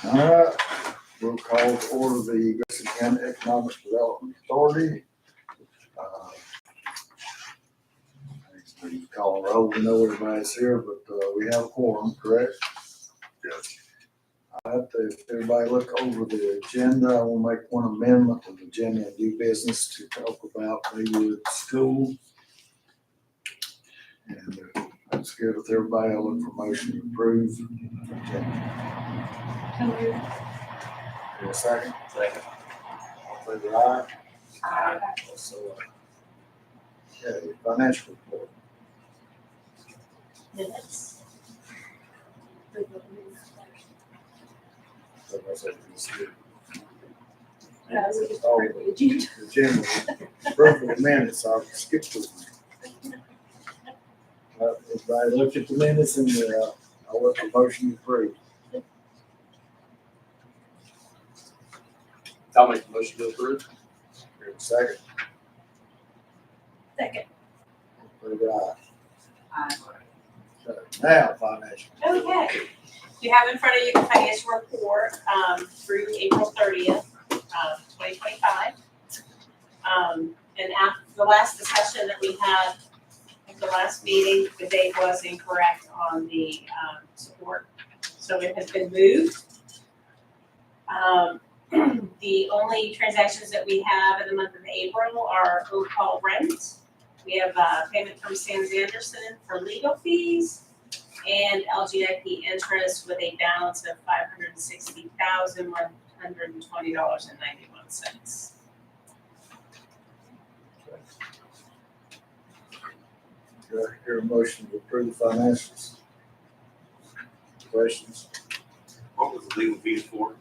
All right, we'll call to order the Grayson County Economic Development Authority. We call a roll, we know everybody's here, but we have a quorum, correct? Yes. All right, if everybody look over the agenda, I will make one amendment to the agenda and do business to talk about Maywood School. And that's good with everybody. I'll look for motion to approve. A second? Second. All in favor, aye? Aye. Also, okay, financial report. Minutes. So that's everything's good. We just approved the agenda. The agenda, approval of minutes, I'll skip to them. Everybody look at the minutes and I'll look for motion to approve. I'll make the motion to approve. Here in a second. Second. All in favor, aye? Aye. Okay, now, financial. Okay, you have in front of you the financial report, through April 30th, 2025. And after the last discussion that we had at the last meeting, the date was incorrect on the, support. So it has been moved. The only transactions that we have in the month of April are Oak rent. We have payment from Sands Anderson for legal fees and LGIP interest with a balance of $560,120.91. Do I hear a motion to approve the financials? Questions? What was the legal fees for?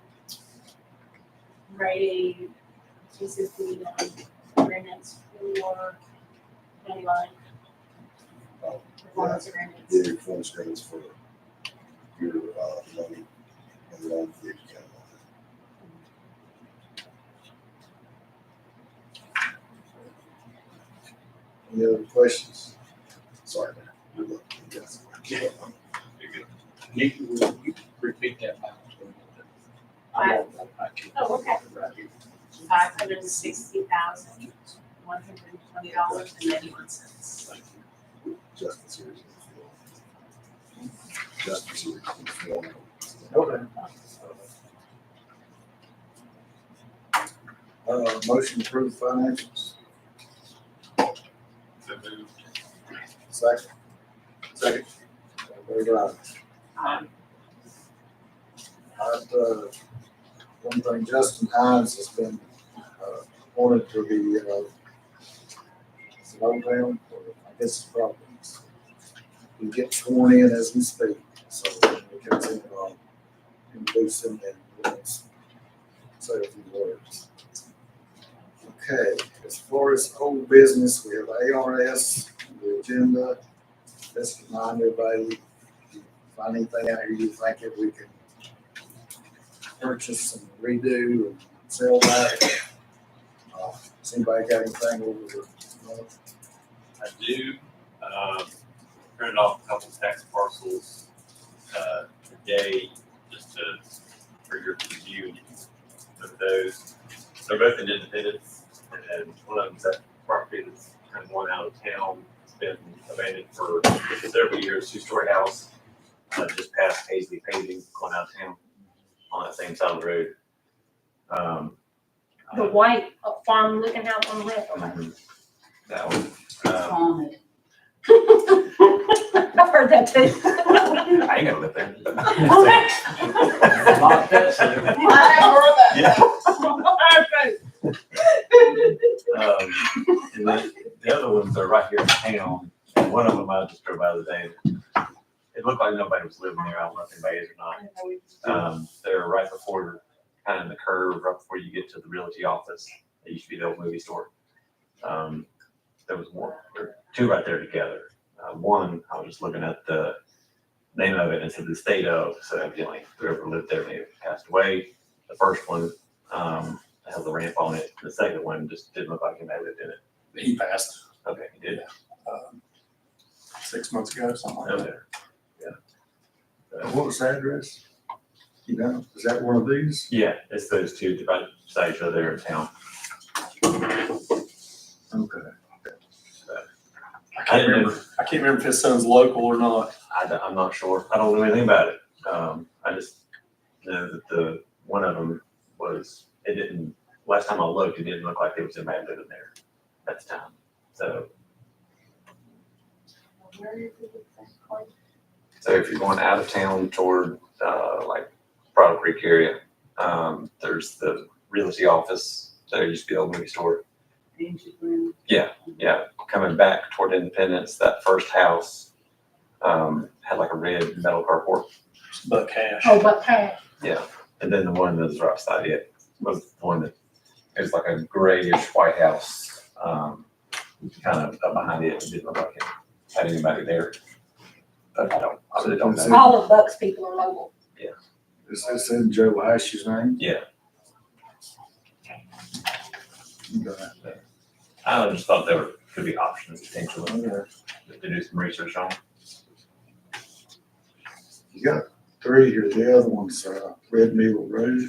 Writing, this is the agreements for county line. Performance agreements. Yeah, performance agreements for your money and loan for the account. Any other questions? Sorry, man. Good luck. Yes. You're good. You repeat that back. Oh, okay. $560,120.91. Justin Series. Justin Series. Okay. Motion to approve financials. So moved. Second. Second. Very right. One thing, Justin Hines has been appointed to the slow down, I guess it's probably. We get sworn in as we speak, so we can introduce him and we'll say a few words. Okay, as far as old business, we have ARS, the agenda. Let's remind everybody, if you find anything out here you think that we can purchase and redo and sell back. Has anybody got anything over the month? I do, printed off a couple tax parcels, today, just for your review, and you can look at those. They're both in Independence, and one of them's that property that's kind of one out of town. It's been abandoned for several years, two-story house, just past Paisley Paving, going out of town on that same side of the road. The white farm looking house on the left. That one. Haunted. I've heard that too. I ain't gonna live there. And then the other ones are right here in town. And one of them I just drove by the day. It looked like nobody was living there. I don't know if anybody is or not. They're right before, kind of in the curve, right before you get to the realty office. It used to be the old movie store. There was one, or two right there together. One, I was just looking at the name of it and it said the state of, so evidently whoever lived there may have passed away. The first one has a ramp on it. The second one just didn't look like anybody lived in it. He passed Okay, he did. 6 months ago, something like that. Okay. Yeah. What was the address? You know, is that one of these? Yeah, it's those two, they're right beside each other there in town. Okay. I can't remember if his son's local or not. I'm not sure. I don't know anything about it. I just know that the, one of them was, it didn't, last time I looked, it didn't look like there was anybody living there at the time. So, Where is it exactly? so if you're going out of town toward, like Meadowcreek area, there's the realty office. There used to be an old movie store. Yeah, coming back toward Independence, that first house, had like a red metal carport. But cash. Oh, but Pat, And then the one that was right beside it was the one that, it was like a grayish white house, kind of up behind it. It didn't look like it had anybody there. But I really don't know. all of Buck's people are local. Is this in Joe Ash's name? Yeah, Okay. I just thought there could be options potentially Okay. to do some research on. You got three here, the other one's, Red Mule Road,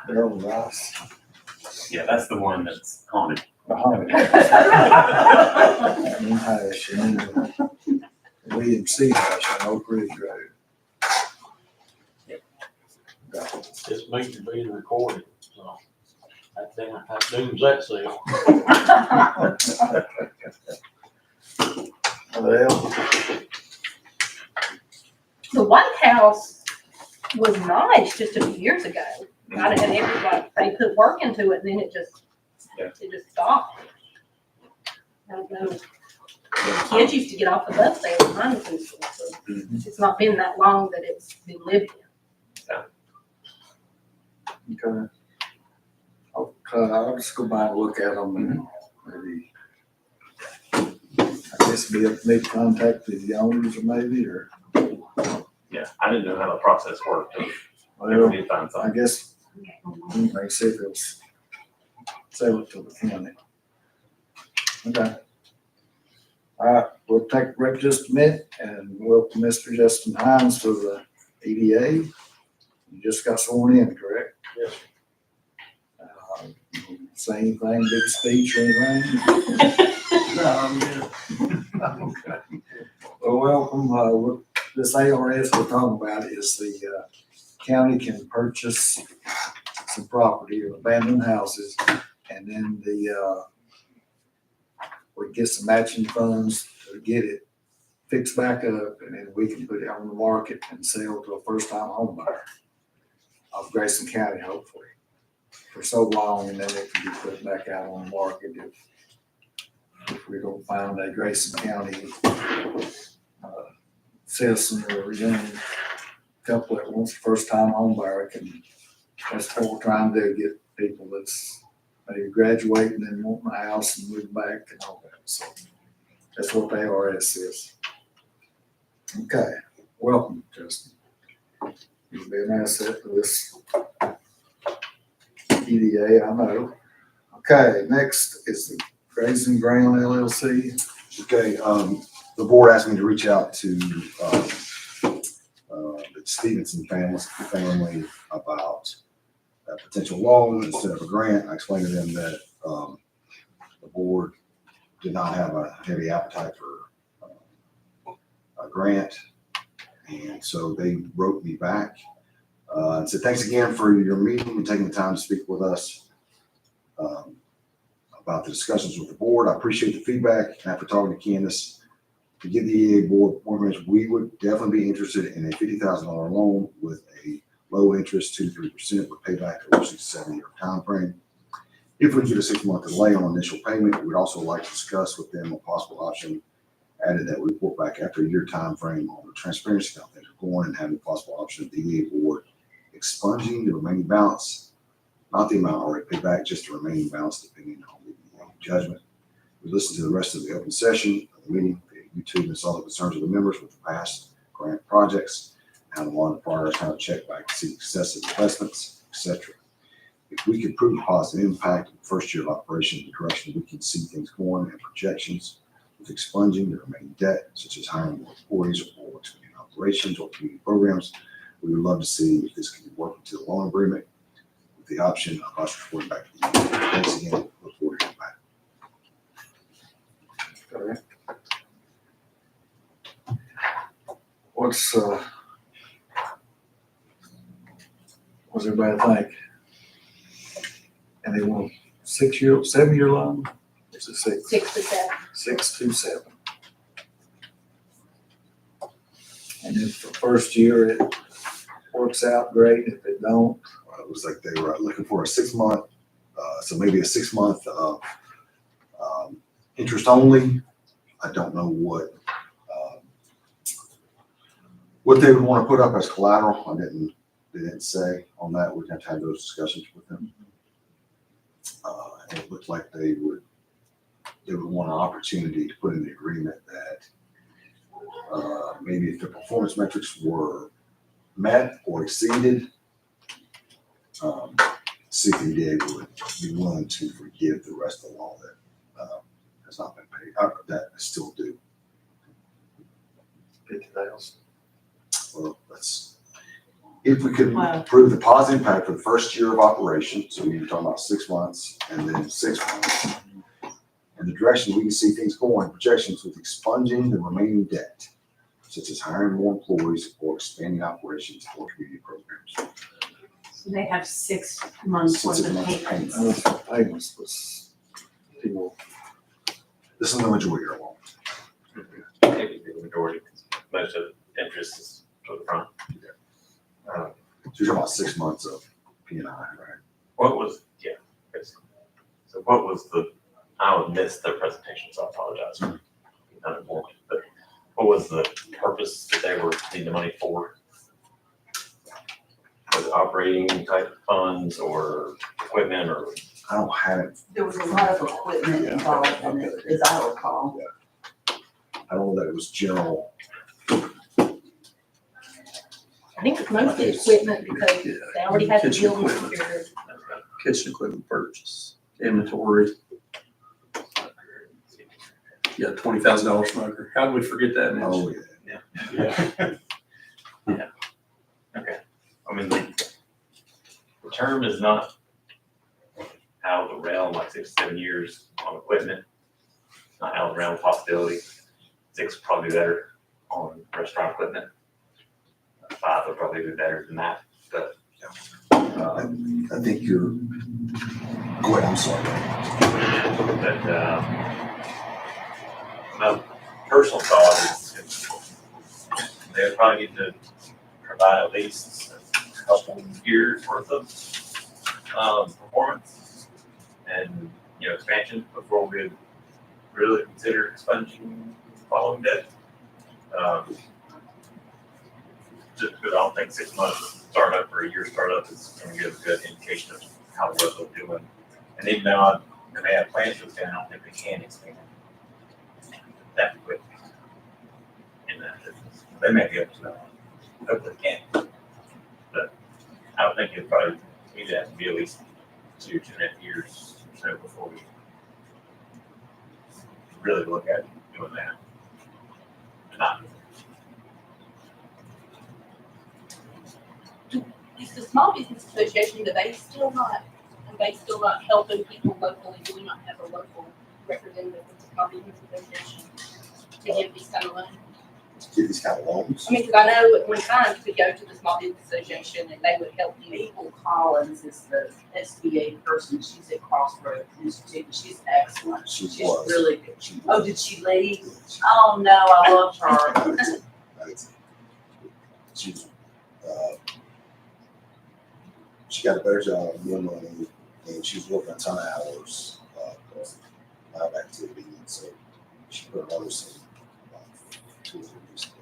Darrell Rice. Yeah, that's the one that's haunted. Hash and William C. Hash on Oak Ridge Road. This meeting being recorded, so that dooms that sale. Well, The White House was nice just a few years ago. I didn't, everybody, they put work into it and then it just stopped. I don't know. Kids used to get off the bus there when I was in school, so it's not been that long that it's been lived in. okay. I'll just go by and look at them and maybe, I guess be up to me to contact the owners or maybe, or, Yeah, I didn't know how the process worked. If we well, did find I something. guess, they see if it's, sell it to the county. Okay. All right, we'll take a break just a minute and welcome Mr. Justin Hines to the EDA. You just got sworn in, correct? Yes. Say anything, big speech or anything? No, I'm good. Okay. Well, welcome. This ARS we're talking about is the county can purchase some property or abandoned houses, and then we get some matching funds to get it fixed back up, and then we can put it on the market and sell to a first-time home buyer of Grayson County, hopefully, for so long, and then it can be put back out on the market if we don't find a Grayson County citizen or young couple that wants a first-time home buyer. That's what we're trying to do, get people that's maybe graduating and wanting a house and move back and all that. So that's what the ARS is. Okay, welcome, Justin. You'll be an asset to this EDA, I know. Okay, next is the Grazing Ground LLC. Okay, the board asked me to reach out to the Stevenson family about a potential loan instead of a grant. I explained to them that the board did not have a heavy appetite for a grant, and so they wrote me back and said, thanks again for your meeting and taking the time to speak with us about the discussions with the board. I appreciate the feedback. And after talking to Candace, to give the EDA board more information, we would definitely be interested in a $50,000 loan with a low interest, 2 to 3%, with payback over 6 to 7 year time frame. If we get a 6-month delay on initial payment, we would also like to discuss with them a possible option added that we report back after a year time frame on the transparency how things are going, and having a possible option of the EDA board expunging the remaining balance, not the amount already paid back, just the remaining balance depending on the judgment. We listened to the rest of the open session of the meeting via YouTube and saw the concerns of the members with the past grant projects, how the law and progress, how to check back to see excessive investments, etc. If we can prove a positive impact in the first year of operation in the direction we can see things going and projections with expunging the remaining debt, such as hiring more employees or expanding operations or community programs. We would love to see if this can be worked into the loan agreement with the option of us reporting back to you. Thanks again. Look forward to coming back. What's everybody think? And they want 7-year loan? Is it 6? 6 to 7. 6 to 7. And if the first year it works out great, if it don't, It was like they were looking for a 6-month, so maybe a 6-month interest only. I don't know what they would want to put up as collateral. They didn't say on that. We're going to have those discussions with them. And it looked like they would want an opportunity to put in the agreement that maybe if the performance metrics were met or exceeded, see if the EDA would be willing to forgive the rest of the loan that has not been paid, that is still due. 50,000. Well, if we could prove the positive impact for the first year of operation, so we were talking about 6 months and then 6 months, and the direction we can see things going, projections with expunging the remaining debt, such as hiring more employees or expanding operations or community programs. They have 6 months worth of payments. Payments was people. This is the majority of our loan. Maybe the majority, because most of the interest is for the front. So you're talking about 6 months of P&I, right? What was, basically. So what was I would miss their presentation, so I apologize for being uninformed, but what was the purpose that they were needing the money for? Was it operating type funds or equipment or? I don't have it. There was a lot of equipment involved in it, as I recall. I don't know that it was general. I think it's mostly equipment because they already had the building secured. Kitchen equipment purchase, inventory. Yeah, $20,000 smoker. How did we forget that, Mitch? Oh, yeah. Yeah. Okay. I mean, the term is not out of the realm, like 6 to 7 years on equipment. Not out of the realm of possibility. 6 would probably be better on restaurant equipment. 5 would probably be better than that, but. I think you're, go ahead, I'm sorry. But, my personal thought is they'll probably need to provide at least a couple years worth of performance and, expansion before we really consider expunging following debt. Just because I don't think 6 months startup or a year startup is going to give a good indication of how well they're doing. And even though they may have plans to expand, I don't think they can expand that quick in that business. They may be able to, hopefully they can. But I would think it'd probably need to have to be at least 2.5 years or so before we really look at doing that. Not Is the Small Business Association, are they still not helping people locally? Do we not have a local representative of the Small Business Association to give these kind of loans? Give these kind of loans. I mean, because I know at one time you could go to the Small Business Association and they would help you. Mabel Collins is the SBA person. She's at Crossroads Institute. She's excellent. She She's was. really good. She Oh, was. did she leave? Oh, no, I love her. She got a better job, more money, and she was working a ton of hours, live activity, and so she put another some, 2 or 3 weeks ago.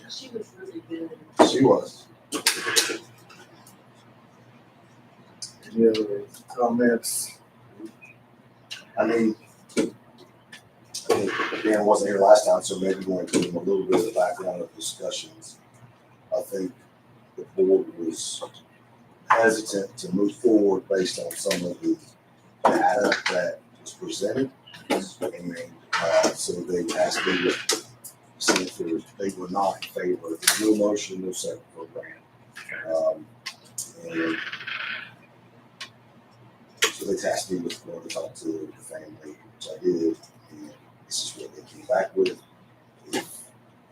She was really good. She was. Any other comments? I mean, Dan wasn't here last time, so maybe we'll give him a little bit of the background of discussions. I think the board was hesitant to move forward based on some of the data that was presented. And so they asked me see if they were not in favor. There's no motion, no second for grant. And so they tasked me with going to talk to the family, which I did, and this is what they came back with.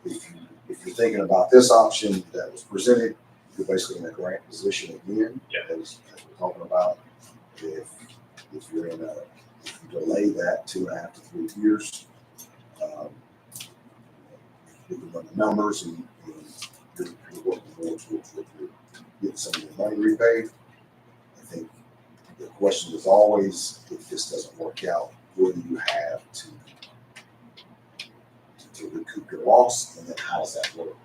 If you're thinking about this option that was presented, you're basically in a grant position again. Yeah. As we're talking about, if you're if you delay that 2.5 to 3 years, you can run the numbers and you're working more towards what you're getting some of your money repaid. I think the question is always, if this doesn't work out, what do you have to recoup your loss, and then how does that work?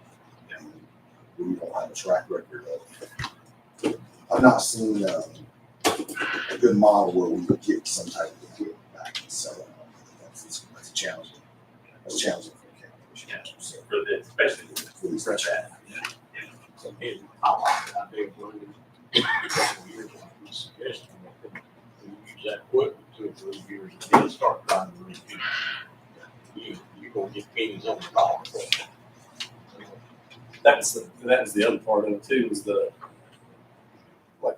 And we don't have a track record of. I've not seen a good model where we would get some type of hit back and sell it. That's challenging. That's challenging for the county. Yeah. For the, especially For these for that. So, and I like the idea of running a couple of years, like you suggested, that we use that equipment 2 or 3 years and then start trying to repeat. You're gonna get pennies on the dollar. That was the other part of it too, was the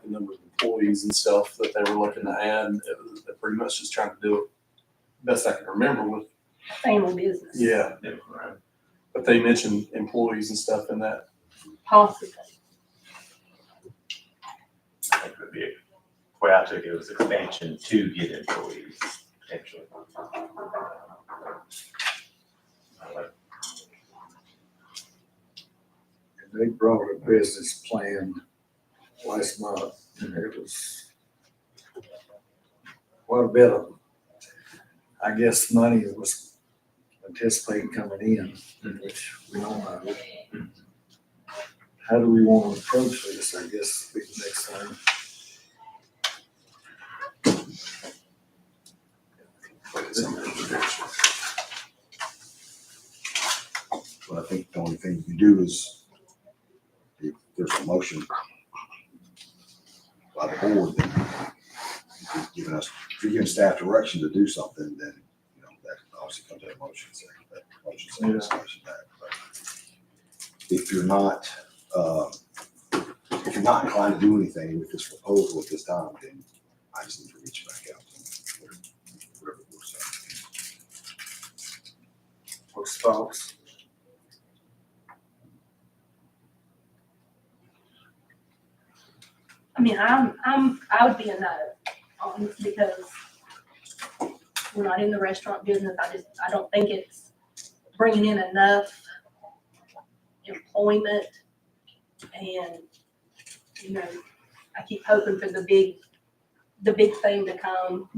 number of employees and stuff that they were looking to add. They're pretty much just trying to do it best I can remember with, Family business. yeah. Yeah, right. But they mentioned employees and stuff in that. Possibly. I think would be, the way I took it was expansion to get employees, potentially. They brought a business plan last month, and it was quite a bit of, I guess, money that was anticipating coming in, which we don't know. How do we want to approach this, I guess, be the next thing. But I think the only thing you do is, if there's a motion by the board, then if you're giving staff direction to do something, then, that obviously comes to a motion, so that motion, that. But if you're not inclined to do anything with this proposal at this time, then I just need to reach back out to them, whatever it works out. What's thoughts? I mean, I would be a no, because we're not in the restaurant business. I don't think it's bringing in enough employment, and, I keep hoping for the big thing to come,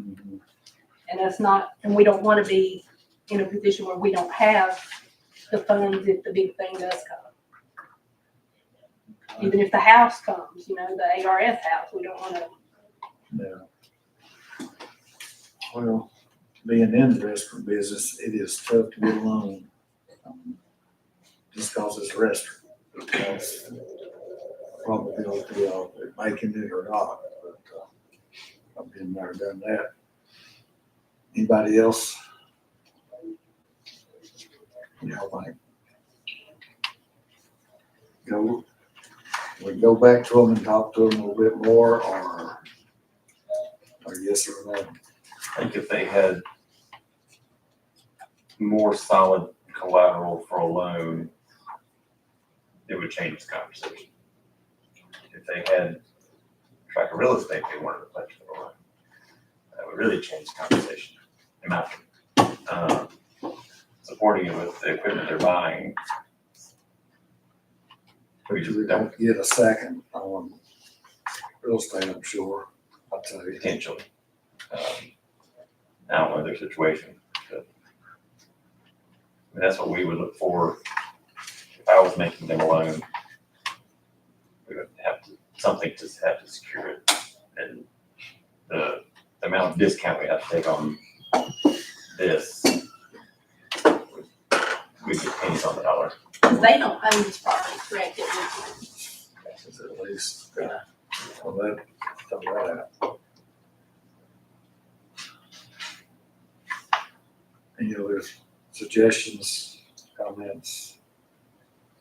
and we don't want to be in a position where we don't have the funds if the big thing does come. Even if the house comes, the ARS house, we don't want to. Yeah. Well, being in the restaurant business, it is tough to get a loan. Just cause it's a restaurant. Because probability of it making it or not, but I've been there, done that. Anybody else? Like, we go back to them and talk to them a little bit more, or yes or no? I think if they had more solid collateral for a loan, it would change the conversation. If they had a tract of real estate they wanted to pledge for a loan, that would really change the conversation. In my opinion. Supporting it with the equipment they're buying. We We just don't don't get a second on real estate, I'm sure, I'll tell you. potentially. I don't know their situation, but I mean, that's what we would look for. If I was making them a loan, we would have to, something to have to secure it. And the amount of discount we have to take on this, we get pennies on the dollar. Because they don't own this property, correct? That's at least, well, throw that out. And, there's suggestions comments?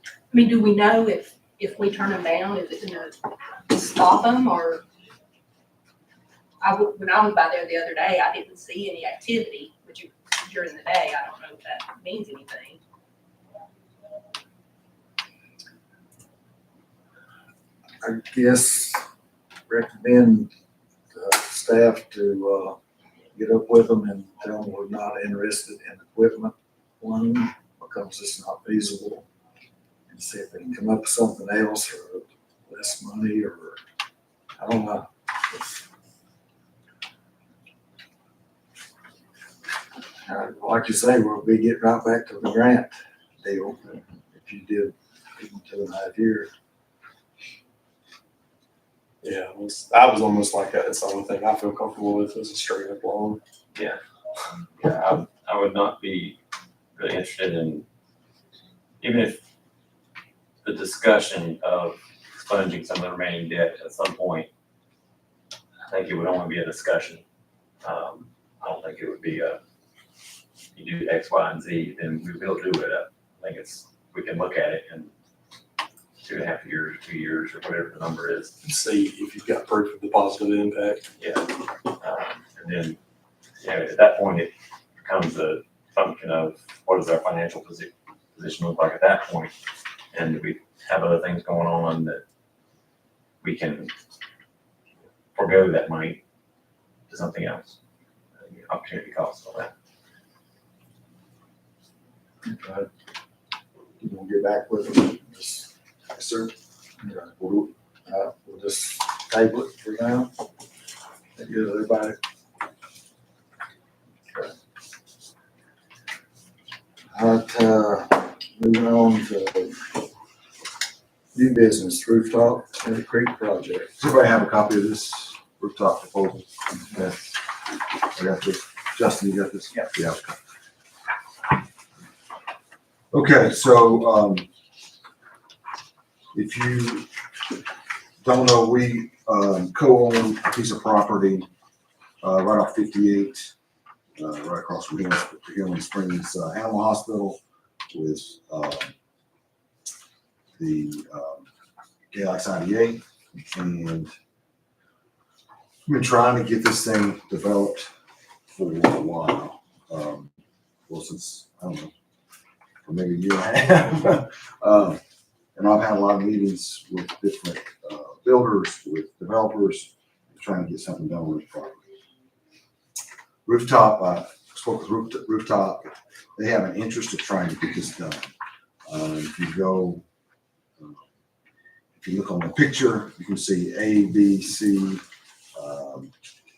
I mean, do we know if we turn them down, is it gonna stop them, or? When I was by there the other day, I didn't see any activity, which during the day, I don't know if that means anything. I guess recommend staff to get up with them and tell them we're not interested in equipment one, because it's not feasible. And see if they can come up with something else or less money, or, I don't know. Like you say, we'll be getting right back to the grant deal if you did even 2.5 years. Yeah, I was almost like that. It's the only thing I feel comfortable with is a straight up loan. Yeah, I would not be really interested in, even if the discussion of expunging some of the remaining debt at some point, I think it would only be a discussion. I don't think it would be you do X, Y, and Z, then we will do it. I think we can look at it in 2.5 years, 2 years, or whatever the number is. See if you've got proof of the positive impact. Yeah. And then, at that point, it becomes a function of what does our financial position look like at that point? And do we have other things going on that we can forego that money to something else? Opportunity cost on that. Okay. You gonna get back with them? Just, Yes, sir. we'll just table it for now. That gives everybody. Okay. All right, moving on to new business, Rooftop Meadowcreek project. Does everybody have a copy of this rooftop proposal? Yes. I got this. Justin, you got this? Yeah. Yeah. Okay, so, if you don't know, we, co-own a piece of property, right off 58, right across from Healing Springs Animal Hospital with, the, Galaxy IDA. And we've been trying to get this thing developed for a while. Well, since, I don't know, for maybe a year and a half. And I've had a lot of meetings with different builders, with developers, trying to get something done with the property. Rooftop, I spoke with Rooftop. They have an interest of trying to get this done. If you look on the picture, you can see A, B, C,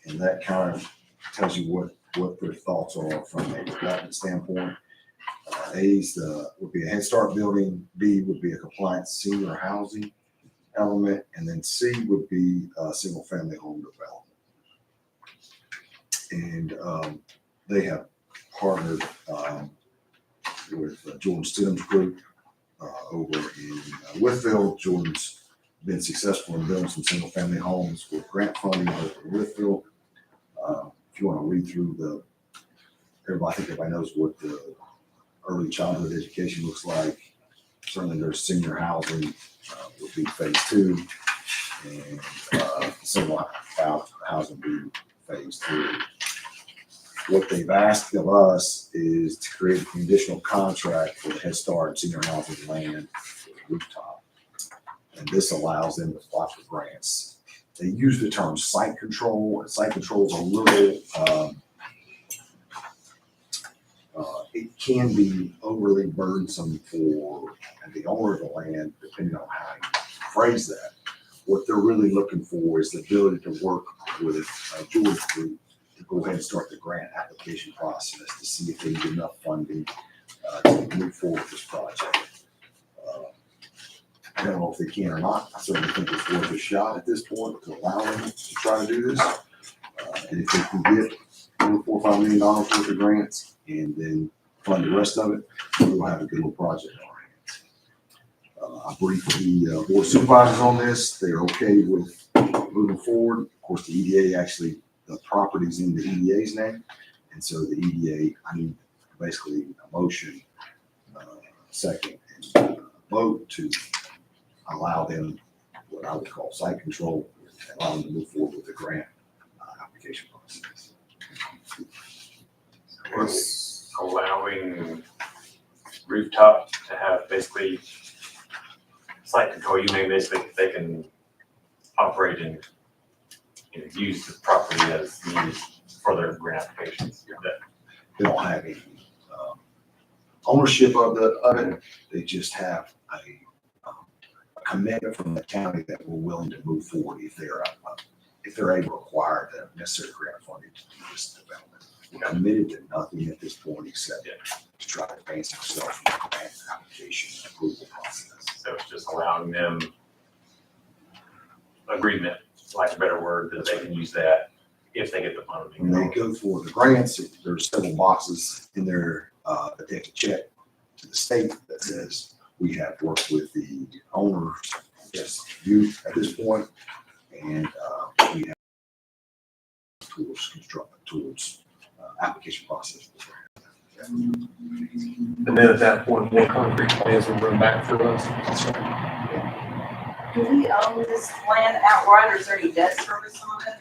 and that kind of tells you what their thoughts are from a development standpoint. A's would be a Head Start building, B would be a compliant senior housing element, and then C would be a single family home development. And they have partnered with Jordan Stidham's group over in Whitfield. Jordan's been successful in building some single family homes with grant funding over in Whitfield. If you want to read through I think everybody knows what the early childhood education looks like. Certainly there's senior housing would be phase 2, and single housing would be phase 3. What they've asked of us is to create a conditional contract for the Head Start and senior housing land for the Rooftop. And this allows them to apply for grants. They use the term site control, and site control is a little, it can be overly burdensome for the owner of the land, depending on how you phrase that. What they're really looking for is the ability to work with George Group to go ahead and start the grant application process to see if they get enough funding to move forward with this project. I don't know if they can or not. I certainly think it's worth a shot at this point to allow them to try to do this. And if they can get $4 or $5 million worth of grants and then fund the rest of it, we'll have a good little project on our hands. I briefed the board of supervisors on this. They're okay with moving forward. Of course, the EDA actually, the property's in the EDA's name. And so the EDA, I need basically a motion second and vote to allow them what I would call site control, allow them to move forward with the grant application process. Allowing Rooftop to have basically site control, you mean basically they can operate and, you know, use the property as needed for their grant applications. They don't have any ownership of it. They just have a commitment from the county that we're willing to move forward if they're able to acquire the necessary grant funding to do this development. We're committed to nothing at this point except to try to advance ourselves in the grant application and approval process. So it's just allowing them agreement, like a better word, that they can use that if they get the funding. When they go for the grants, there's several boxes in there that they have to check to the state that says we have worked with the owners, yes, you at this point, and we have towards application process. And then at that point, more concrete plans will run back for us. Do we own this land outright, or is there any debt service on it?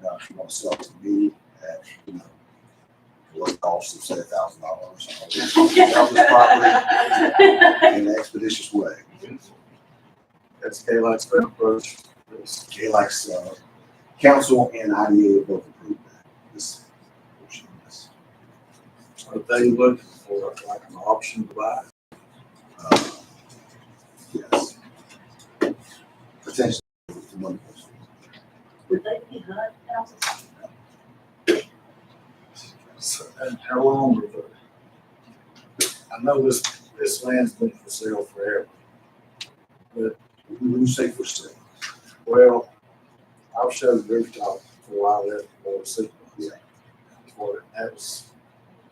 Now, if you want to sell it to me at, low cost of say $1,000, I'll sell this property in an expeditious way. That's Kayla's approach. KLAC's council and IDA both approved that. This portion of this. Are they looking for like an option to buy? Yes. Potentially. One person. Would they be HUD houses? So, and how long are the, I know this land's been for sale forever. But, When you say for sale, well, I'll show the Rooftop before I left the board of supervisors. That was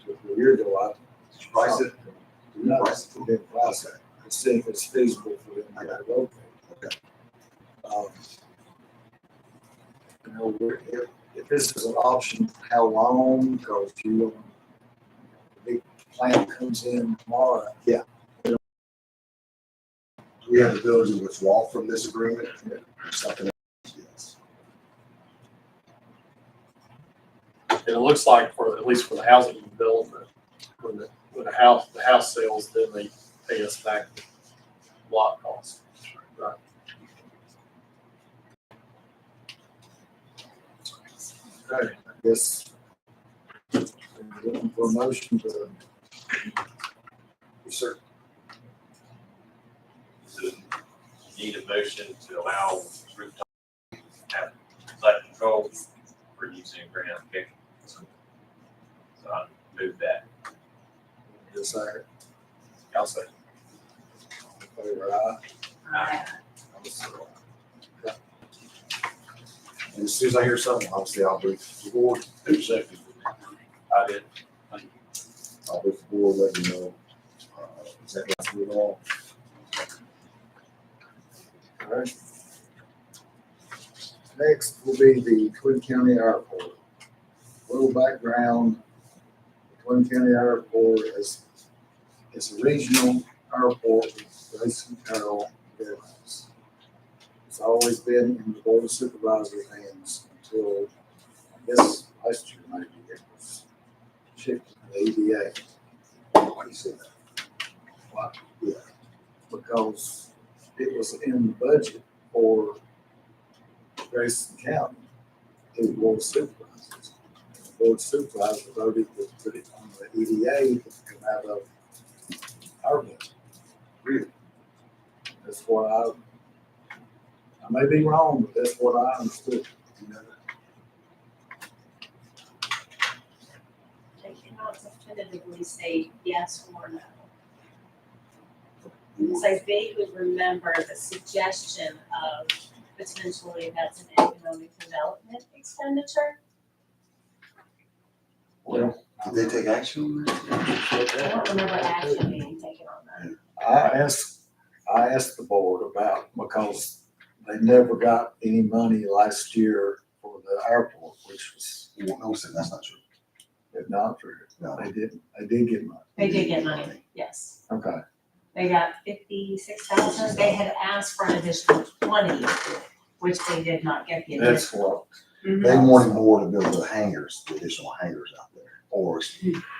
2 or 3 years ago. did you price it? No, it didn't price it. To see if it's feasible for them to locate. Okay. You know, if this is an option, how long? Because the big plant comes in tomorrow. Do we have the ability to withdraw from this agreement? Or something else? Yes. And it looks like for, at least for the housing development, when the house sells, then they pay us back the lot costs. Right. Okay, I guess. Looking for a motion to. Yes, sir. So need a motion to allow Rooftop to have site control for using grant application. So I move that. Yes, sir. I'll say. Favor aye. And as soon as I hear something, obviously I'll brief the board. Who seconded it? I did. I'll brief the board, let you know exactly what's going on. All right. Next will be the Twin County Airport. A little background, the Twin County Airport is a regional airport with Grayson business. It's always been in the board of supervisors' hands until, I guess, last year maybe it was shifted to the EDA. Why do you say that? Why? Yeah. Because it was in the budget for Grayson County through the board of supervisors. The board of supervisors voted to put it on the EDA to come out of our budget. Really? That's what I may be wrong, but that's what I understood. You know, They cannot definitively say yes or no. So they would remember the suggestion of potentially that's an economic development expenditure. Well, Did they take action on that? I don't remember action being taken on that. I asked the board about, because they never got any money last year for the airport, which was, Well, no, sir, that's not true. If not, No. they did get money. They did get money, yes. Okay. They got 56,000. They had asked for an additional 20, which they did not get the That's additional. what, Mhm. They wanted more to build the hangars, the additional hangars out there, or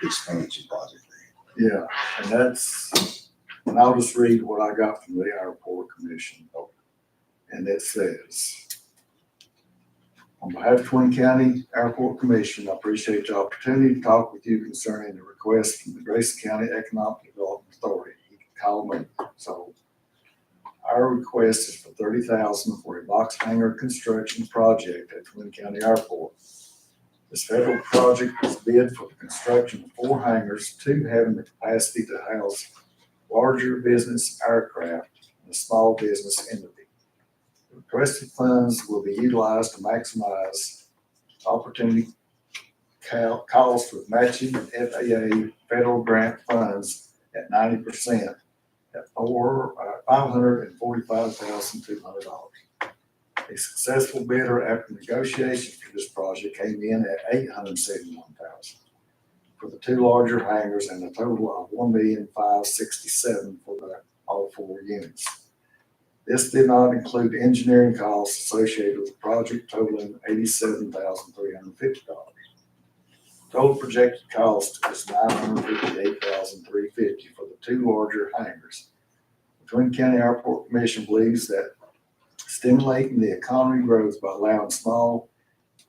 expansion project. yeah, and that's, and I'll just read what I got from the airport commission. And it says, on behalf of Twin County Airport Commission, I appreciate the opportunity to talk with you concerning the request from the Grayson County Economic Development Authority. You can call me. So our request is for $30,000 for a box hangar construction project at Twin County Airport. This federal project was bid for the construction of 4 hangars, 2 having the capacity to house larger business aircraft and a small business entity. The requested funds will be utilized to maximize opportunity cost with matching FAA federal grant funds at 90% at $545,200. A successful bidder after negotiations for this project came in at $871,000 for the 2 larger hangars and a total of $1,567,000 for all 4 units. This did not include engineering costs associated with the project totaling $87,350. Total projected cost is $958,350 for the 2 larger hangars. The Twin County Airport Commission believes that stimulating the economy growth by allowing small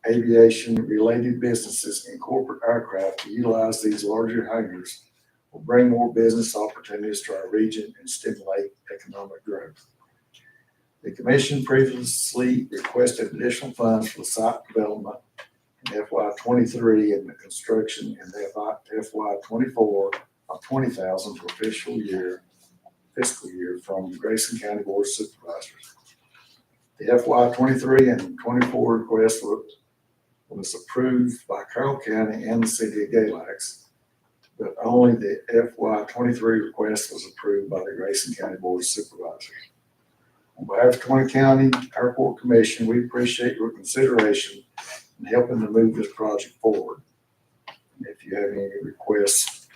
aviation-related businesses and corporate aircraft to utilize these larger hangars will bring more business opportunities to our region and stimulate economic growth. The commission previously requested additional funds for the site development in FY23 and the construction in FY24 of $20,000 for fiscal year from Grayson County Board of Supervisors. The FY23 and 24 request was approved by Carroll County and the city of Galax, but only the FY23 request was approved by the Grayson County Board of Supervisors. On behalf of Twin County Airport Commission, we appreciate your consideration in helping to move this project forward. And if you have any requests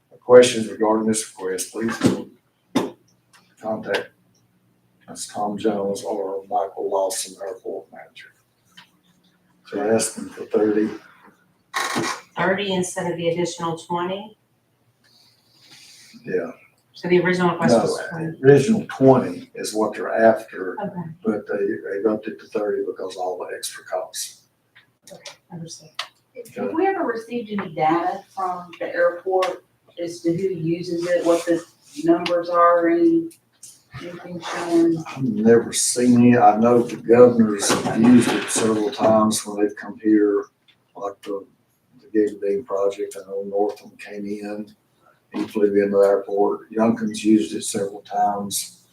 or questions regarding this request, please contact us, Tom Jones or Michael Lawson, Airport Manager. So we're asking for 30. 30 instead of the additional 20? Yeah. So the original request No, was 20. the original 20 is what they're after, Okay, but they upped it to 30 because of all the extra costs. understood. Have we ever received any data from the airport as to who uses it, what the numbers are, anything showing? I've never seen it. I know the governors have used it several times when they've come here, like the Gainesville project. I know Northam came in, he flew into the airport. Youngkin's used it several times.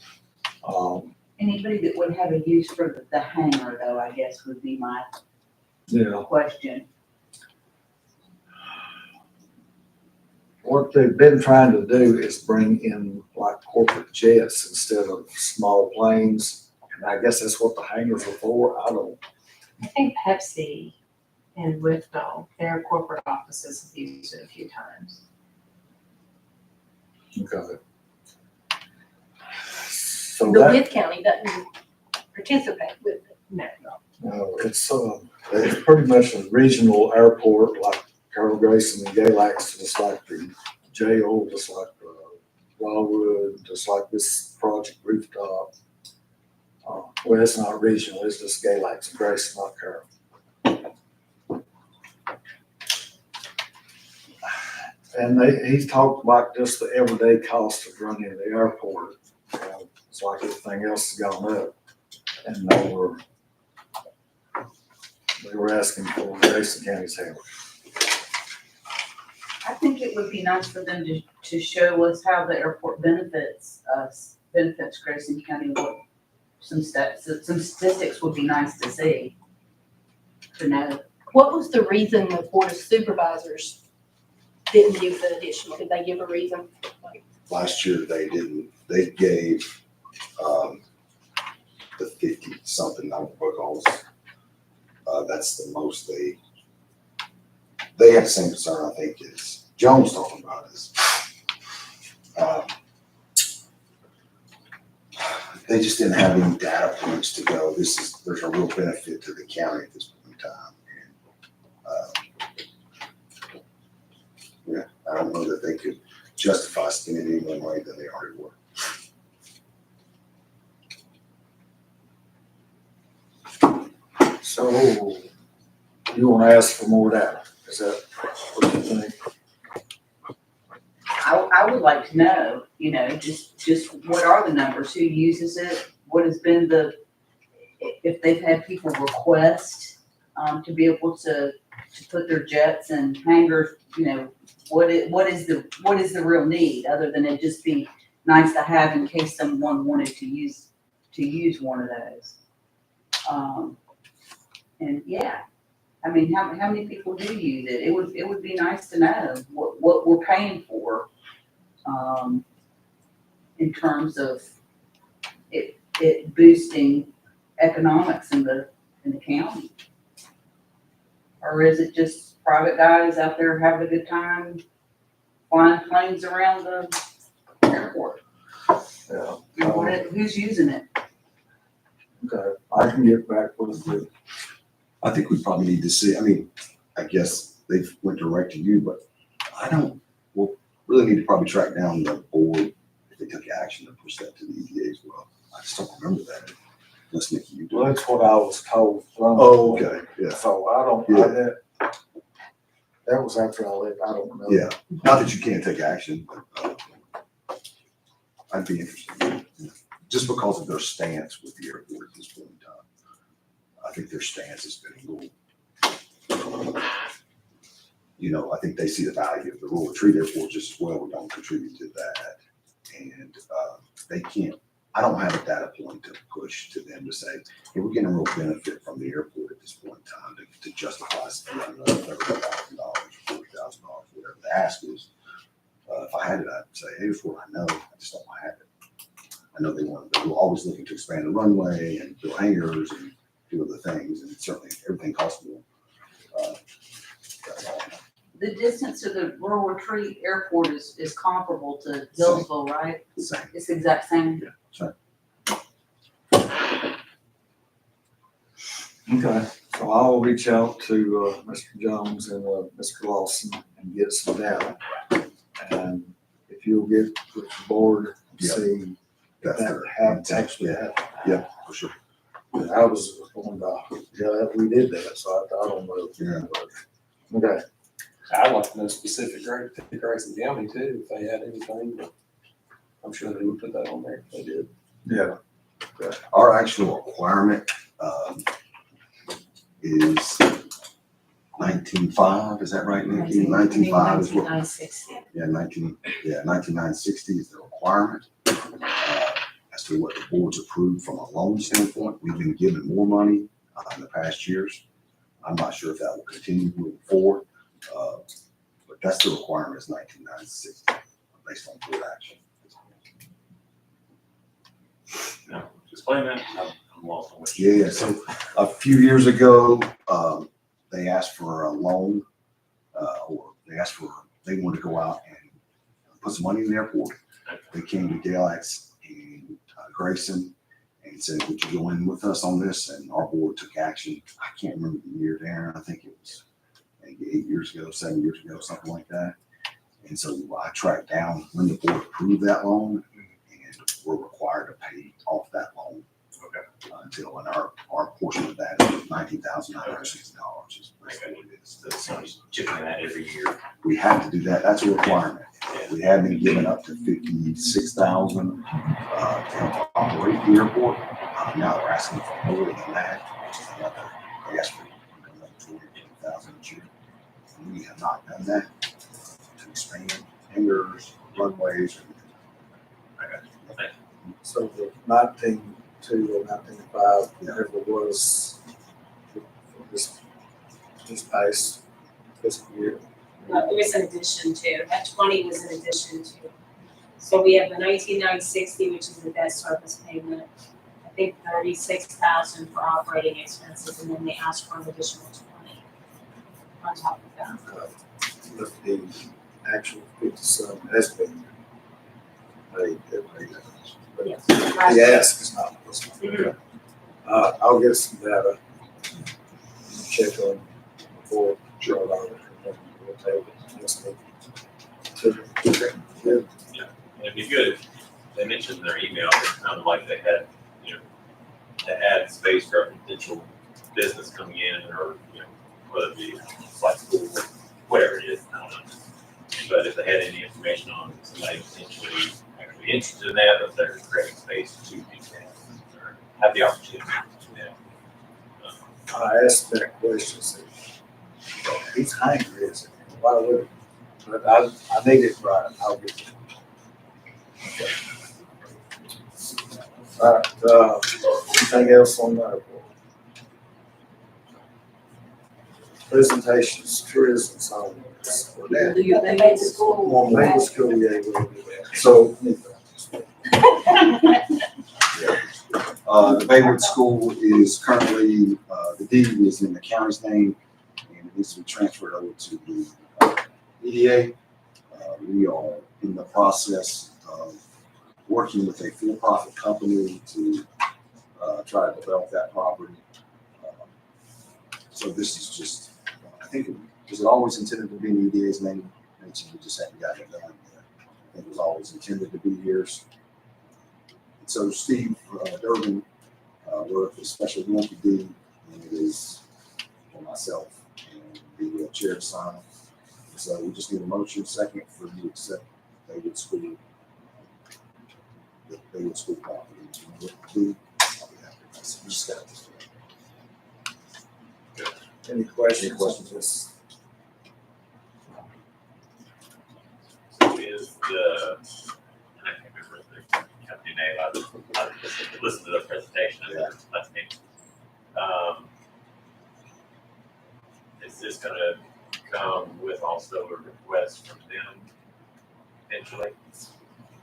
Anybody that would have a use for the hangar though, I guess would be my question. What they've been trying to do is bring in like corporate jets instead of small planes. And I guess that's what the hangars are for. I don't. I think Pepsi and Rooftop, their corporate offices have used it a few times. Okay. So The that, With County doesn't participate with it. No. no, it's pretty much a regional airport like Carl Grayson and Galax, just like the jail, just like Wildwood, just like this project Rooftop. Well, it's not regional, it's just Galax and Grayson, not Carroll. And he's talked about just the everyday cost of running the airport. It's like everything else has gone up. And they were asking for Grayson County's help. I think it would be nice for them to show us how the airport benefits us, benefits Grayson County. What some statistics would be nice to see, to know. What was the reason the Board of Supervisors didn't use the additional? Did they give a reason? Last year, they didn't, they gave, the 50-something number because, that's the most they they have the same concern, I think, as Jones talking about is, they just didn't have any data points to go, there's a real benefit to the county at this point in time. And, yeah, I don't know that they could justify spending any more money than they already were. So you want to ask for more data? Is that what you think? I would like to know, just what are the numbers, who uses it, what has been if they've had people request, to be able to put their jets and hangars, what is the real need, other than it just be nice to have in case someone wanted to use one of those. And yeah, I mean, how many people do use it? It would be nice to know what we're paying for, in terms of it boosting economics in the county. Or is it just private guys out there having a good time flying planes around the airport? Yeah. Who's using it? Okay, I can get back with you. I think we probably need to see, I mean, I guess they've went direct to you, but we'll really need to probably track down the board if they took action to push that to the EDA as well. I just don't remember that. Unless Nikki, you do. Well, that's what I was told. Oh, okay, yeah, So I don't, that was after I left, I don't know. yeah. Not that you can't take action, but I'd be interested. Just because of their stance with the airport at this point in time. I think their stance has been a little, I think they see the value of the rural retreat airport just as well. We don't contribute to that. And they can't, I don't have a data point to push to them to say, hey, we're getting a real benefit from the airport at this point in time to justify spending $30,000, $40,000, whatever the ask is. If I had it, I'd say, hey, here's what I know. I just don't have it. I know they were always looking to expand the runway and build hangars and do other things, and certainly everything costs more. That's all I know. The distance to the rural retreat airport is comparable to Hillsville, right? Same. It's the exact same. Yeah, same. Okay, so I'll reach out to Mr. Jones and Mr. Lawson and get some data. And if you'll get with the board and Yeah. see That's that their happens, intent. actually happened. Yeah, for sure. I was going by, we did that, so I don't know. Yeah. Okay, I'd like to know specific to Grayson County too, if they had anything, but I'm sure they would put that on there if they did. yeah. Our actual requirement is 19.5, is that right, Nikki? 19.5 is what? 1960. Yeah, 19.960 is the requirement. As to what the board's approved from a loan standpoint, we've been given more money in the past years. I'm not sure if that will continue moving forward, but that's the requirement is 19.960 based on board action. No, explain that. I'm lost on what you. Yeah, so a few years ago, they asked for a loan, or they wanted to go out and put some money in the airport. They came to Galax and Grayson and said, would you go in with us on this? And our board took action. I can't remember the year, Darren. I think it was maybe 8 years ago, 7 years ago, something like that. And so I tracked down when the board approved that loan, and we're required to pay off that loan. Until, and our portion of that is $19,960 is basically what it is. So he's chipping that every year. We have to do that. That's a requirement. We have been given up to $56,000 to help operate the airport. Now they're asking for more than that, which is another, they asked for another $250,000 each year. And we have not done that to expand hangars, runways. So the 19.2 or 19.5, whatever it was for this past fiscal year. It was in addition to, that 20 was in addition to. So we have the 19,960, which is the debt service payment. I think 36,000 for operating expenses, and then they asked for an additional 20. on top of that. But the actual 50-some has been paid. But Yes. the ask is not. I'll get some data, check on before, sure, and then we'll take it next week. Yeah. And it'd be good if they mentioned in their email, it sounded like they had, to add space for a potential business coming in or, whether it be like school, whatever it is, I don't know. But if they had any information on somebody potentially actually interested in that, or if they're creating space to do that, or have the opportunity to do that. I asked that question, said, he's hungry, is it? Why would he? But I need it right, I'll get it. Okay. All right, anything else on that report? Presentations, tourism, song. Do your thing at school. Well, maybe school, yeah, we'll do that. So, The Baywood School is currently, the deed is in the county's name, and it needs to be transferred over to the EDA. We are in the process of working with a for-profit company to try to develop that property. So this is just, I think, was it always intended to be in EDA's name? We just haven't gotten it done yet. I think it was always intended to be yours. So Steve Durbin wrote a special warranty deed, and it is for myself and the chair to sign. So we just need a motion second for you to accept Baywood School, the Baywood School property. We just got this. any questions? Any questions? Yes. So is the, I can't remember the company name, I listened to the presentation of their last name. Is this gonna come with also a request from them eventually?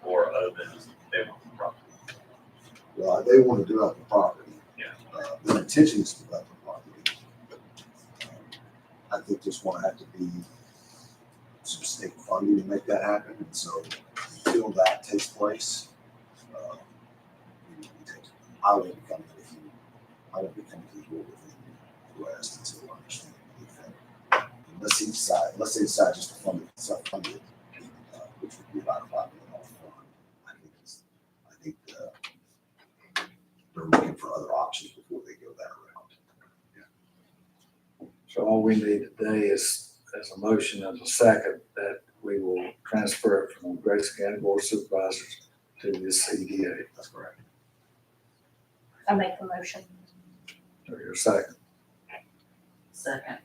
Or other than just they want the property? Well, they want to develop the property. Yeah. Their intention is to develop the property. I think there's going to have to be some state funding to make that happen, and so until that takes place, I won't be coming with you. I won't be coming to the board with any request until I understand that. Unless they decide just to fund it, self-fund it, which would be about $5 million fund. I think they're looking for other options before they go that route. So all we need today is a motion and a second that we will transfer it from Grayson County Board of Supervisors to this EDA. That's correct. I make the motion. So your second. Second.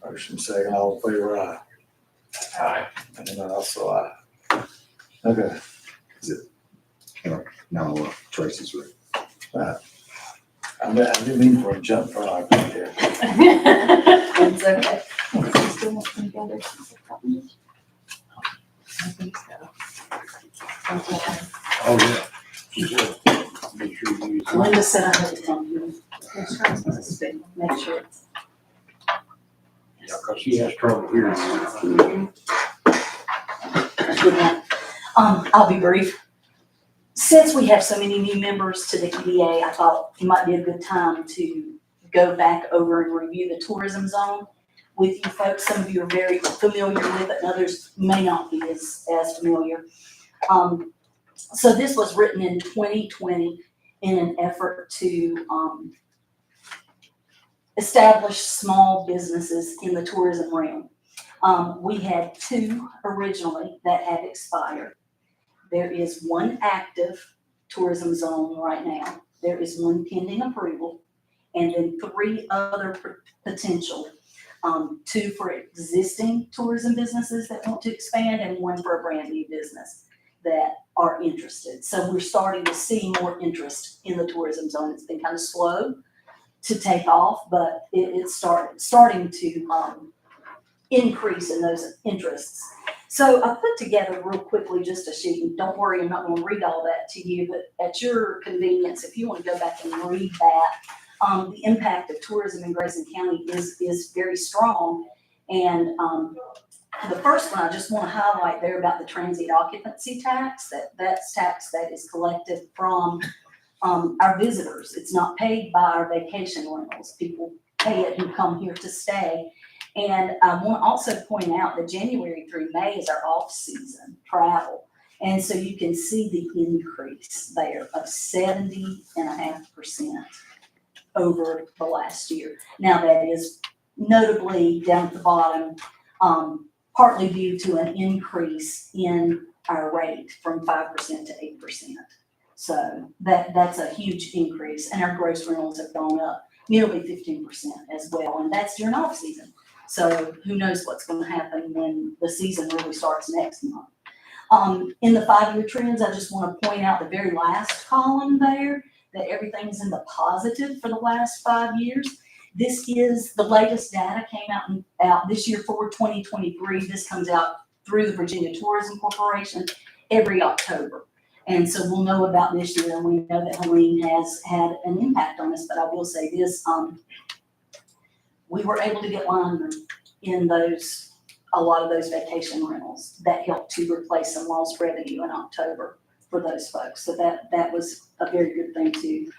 Motion second, all in favor, aye. Aye. And then also aye. Okay. Now Tracy's ready. I didn't mean for a jump frog right there. It's okay. I think so. Oh, yeah. Make sure you use. Linda said I had to come here. Make sure it's. Yeah, cause she has trouble hearing. Good night. I'll be brief. Since we have so many new members to the EDA, I thought it might be a good time to go back over and review the tourism zone with you folks. Some of you are very familiar with it, and others may not be as familiar. So this was written in 2020 in an effort to establish small businesses in the tourism realm. We had 2 originally that have expired. There is 1 active tourism zone right now. There is 1 pending approval, and then 3 other potential. 2 for existing tourism businesses that want to expand, and 1 for a brand new business that are interested. So we're starting to see more interest in the tourism zone. It's been kind of slow to take off, but it's starting to increase in those interests. So I put together real quickly just a sheet, and don't worry, I'm not going to read all that to you, but at your convenience, if you want to go back and read that, the impact of tourism in Grayson County is very strong, And, the first one, I just want to highlight there about the transient occupancy tax, that's tax that is collected from, our visitors. It's not paid by our vacation rentals. People pay it who come here to stay. And I want to also point out that January through May is our off-season travel. And so you can see the increase there of 70.5% over the last year. Now that is notably down at the bottom, partly due to an increase in our rate from 5% to 8%. So that's a huge increase, and our gross rentals have gone up nearly 15% as well, and that's during off season. So who knows what's going to happen when the season really starts next month. In the 5-year trends, I just want to point out the very last column there, that everything's in the positive for the last 5 years. This is the latest data came out this year for 2023. This comes out through the Virginia Tourism Corporation every October. And so we'll know about this year, and we know that Helene has had an impact on us, but I will say this, we were able to get linemen in a lot of those vacation rentals that helped to replace some lost revenue in October for those folks. So that was a very good thing too.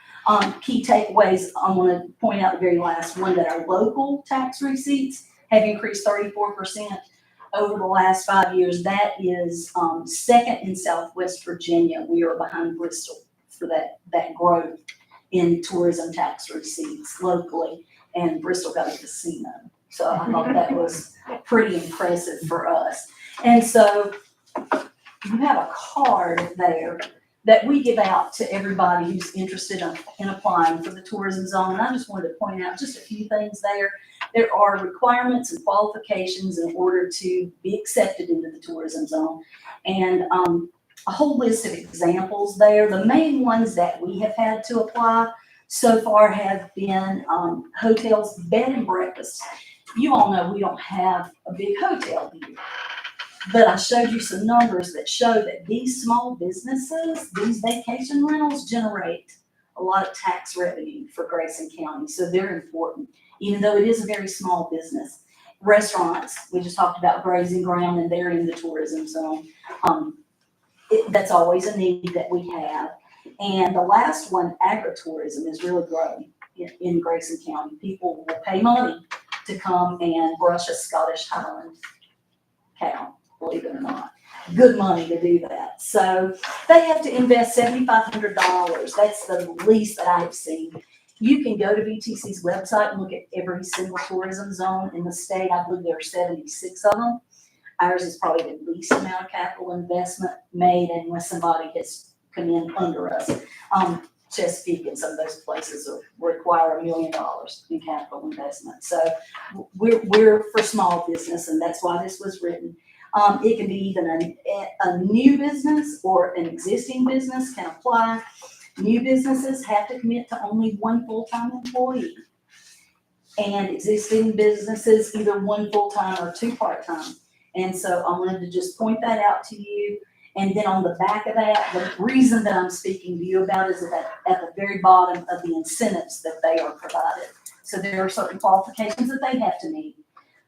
Key takeaways, I want to point out the very last one, that our local tax receipts have increased 34% over the last 5 years. That is second in Southwest Virginia. We are behind Bristol for that growth in tourism tax receipts locally, and Bristol got a casino. So I thought that was pretty impressive for us. And so you have a card there that we give out to everybody who's interested in applying for the tourism zone. And I just wanted to point out just a few things there. There are requirements and qualifications in order to be accepted into the tourism zone. And a whole list of examples there. The main ones that we have had to apply so far have been hotels, bed and breakfast. You all know we don't have a big hotel here. But I showed you some numbers that show that these small businesses, these vacation rentals, generate a lot of tax revenue for Grayson County. So they're important, even though it is a very small business. Restaurants, we just talked about Grazing Ground, and they're in the tourism zone. That's always a need that we have. And the last one, agritourism, is really growing in Grayson County. People will pay money to come and brush a Scottish Highland cow. Believe it or not, good money to do that. So they have to invest $7,500. That's the least that I have seen. You can go to VTC's website and look at every single tourism zone in the state. I believe there are 76 of them. Ours is probably the least amount of capital investment made unless somebody has come in under us. Chesapeake and some of those places require $1 million in capital investment. So we're for small business, and that's why this was written. It can be even a new business or an existing business can apply. New businesses have to commit to only one full-time employee. And existing businesses, either one full-time or two part-time. And so I wanted to just point that out to you. And then on the back of that, the reason that I'm speaking to you about is that at the very bottom of the incentives that they are provided. So there are certain qualifications that they have to meet.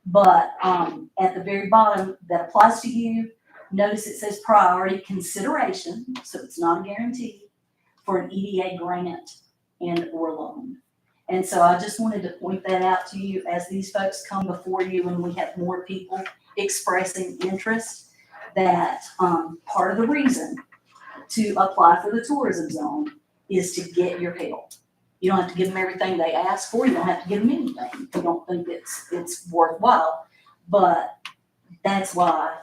But at the very bottom that applies to you, notice it says priority consideration, so it's not a guarantee, for an EDA grant and or loan. And so I just wanted to point that out to you as these folks come before you and we have more people expressing interest, that part of the reason to apply for the tourism zone is to get your help. You don't have to give them everything they ask for. You don't have to give them anything if you don't think it's worthwhile. But that's why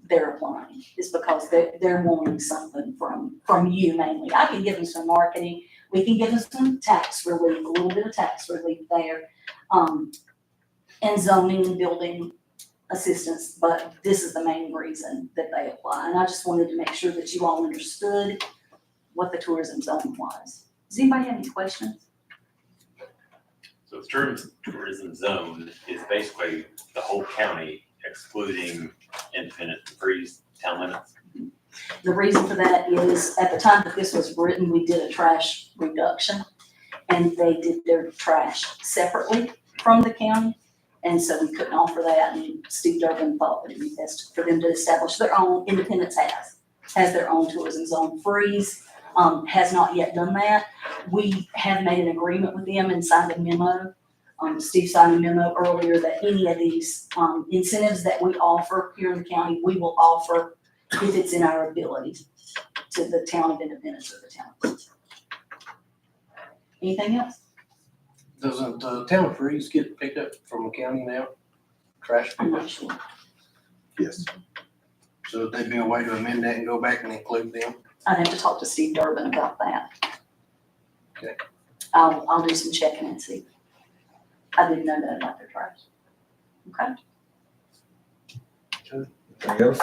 they're applying, is because they're wanting something from you mainly. I can give them some marketing. We can give them some tax relief, a little bit of tax relief there, and zoning and building assistance. But this is the main reason that they apply. And I just wanted to make sure that you all understood what the tourism zone was. Does anybody have any questions? So the tourism zone is basically the whole county excluding independent and free town limits. The reason for that is at the time that this was written, we did a trash reduction, and they did their trash separately from the county. And so we couldn't offer that, and Steve Durbin thought that it'd be best for them to establish their own. Independence has their own tourism zone. Freeze has not yet done that. We have made an agreement with them and signed a memo. Steve signed a memo earlier that any of these incentives that we offer here in the county, we will offer if it's in our ability to the town of Independence or the town of Grayson. Anything else? Doesn't the town of Freeze get picked up from the county now? Trash I'm pickup? not sure. Yes. So would there be a way to amend that and go back and include them? I'd have to talk to Steve Durbin about that. Okay. I'll do some checking and see. I didn't know that about their trash. Okay, Anything else?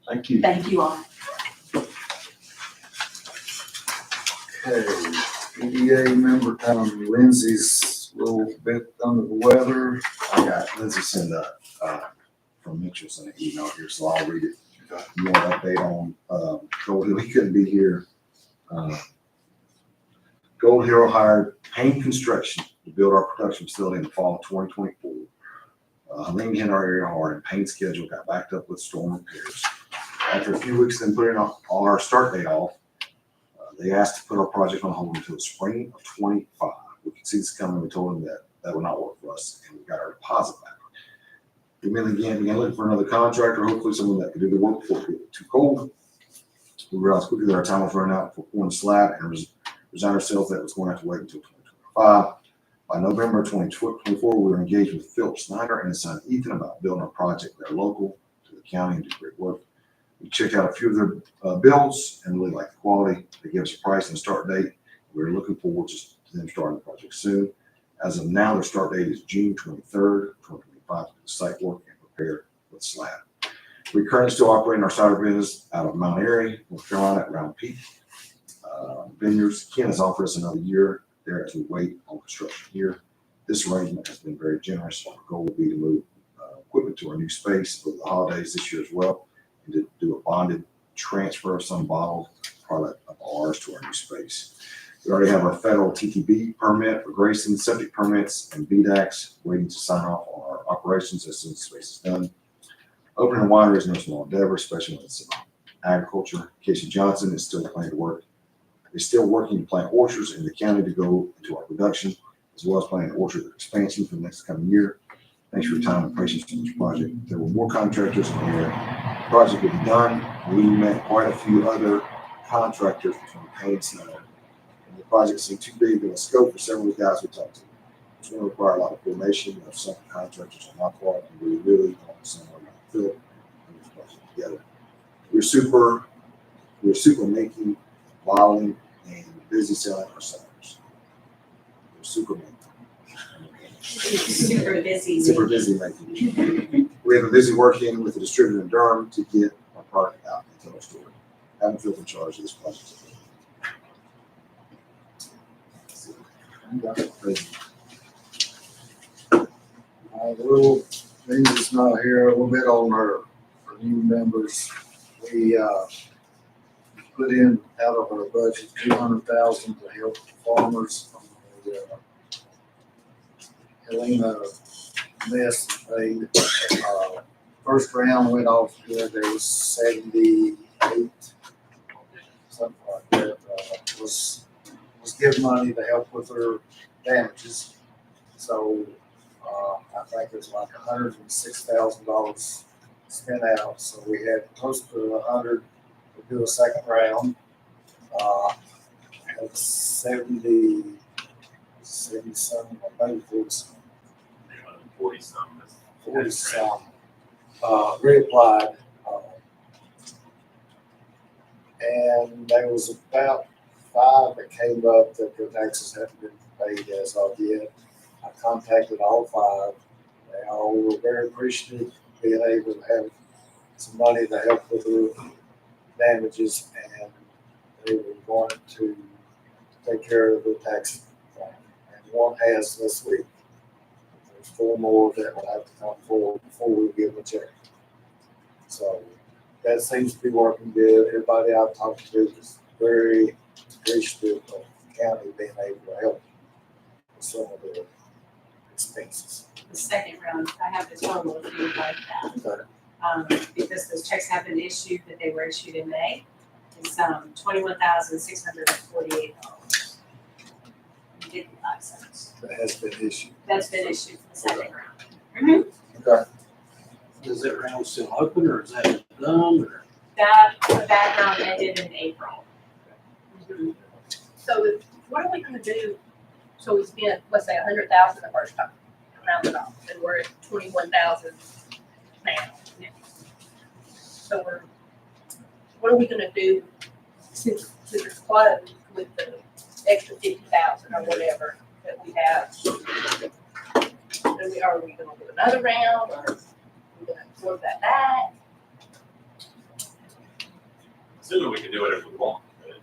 Thank you. thank you all. Okay, EDA member time, Lindsay's a little bit under the weather. I got Lindsay send from Mitchell's an email here, so I'll read it. You want an update on, Gold Hill, he couldn't be here. Gold Hill hired Payne Construction to build our production facility in the fall of 2024. Helene hit our area hard and Payne's schedule got backed up with storm repairs. After a few weeks of them putting our start date off, they asked to put our project on hold until the spring of 25. We could see this coming. We told them that would not work for us, and we got our deposit back. We began looking for another contractor, hopefully someone that could do the work before it get too cold. We realized quickly that our time was running out for pouring the slab and resigned ourselves that it was going to have to wait until 2025. By November 2024, we were engaged with Philip Snyder and his son Ethan about building a project that are local to the county and do great work. We checked out a few of their builds and really liked the quality. They gave us a price and a start date. We're looking forward to them starting the project soon. As of now, their start date is June 23rd, 2025, to do the site work and prepare for the slab. We're currently still operating our cider business out of Mount Airy, North Carolina, at Round Peak Vineyards. Ken has offered us another year there as we wait on construction here. This arrangement has been very generous. Our goal will be to move equipment to our new space for the holidays this year as well, and to do a bonded transfer of some bottled product of ours to our new space. We already have our federal TTB permit for Grayson, septic permits, and BDACs waiting to sign off on our operations as soon as the space is done. Opening a winery is no small endeavor, especially when it's agriculture. Casey Johnson is still working to plant orchards in the county to go into our production, as well as planning orchard expansion for the next coming year. Thanks for your time and patience on this project. There were more contractors in here. The project will be done. We met quite a few other contractors between Payne and Snyder. And the project seemed too big of a scope for several of the guys we talked to. It's going to require a lot of coordination of some contractors on my part, and we really want someone like Phil and this project together. We're super making, bottling, and busy selling our ciders. We're super making. Super busy. Super busy making. We have a busy working with the distributor in Durham to get our product out into our store. Haven't felt in charge of this project. Lindsay's not here, a little bit on our new members. We put in out of our budget $200,000 to help farmers on the Helena mess paid. First round went off good. There was 78, something like that. Was give money to help with their damages. So I think it was like $106,000 spent out. So we had close to 100 to do a second round. Had 70 some, maybe 40 some. 40 some. 40 some. Reapplied. And there was about 5 that came up that their taxes hadn't been paid as of yet. I contacted all 5. They all were very appreciative of being able to have some money to help with their damages, and they were going to take care of the tax thing. And one has this week. There's 4 more that will have to come forward before we give them a check. So that seems to be working good. Everybody I've talked to is very appreciative of the county being able to help with some of their expenses. the second round, I have the total if you'd like that. Because those checks have been issued, but they were issued in May. It's $21,648. 55 cents. That has been issued. That's been issued for the second round. Is that round still open or is that done or? That round ended in April. So what are we gonna do? So we spent, let's say, 100,000 the first time, round it off, and we're at 21,000 now. So what are we gonna do since it's closed with the extra 50,000 or whatever that we have? Are we gonna do another round, or are we gonna absorb that back? Assuming we can do whatever we want, but,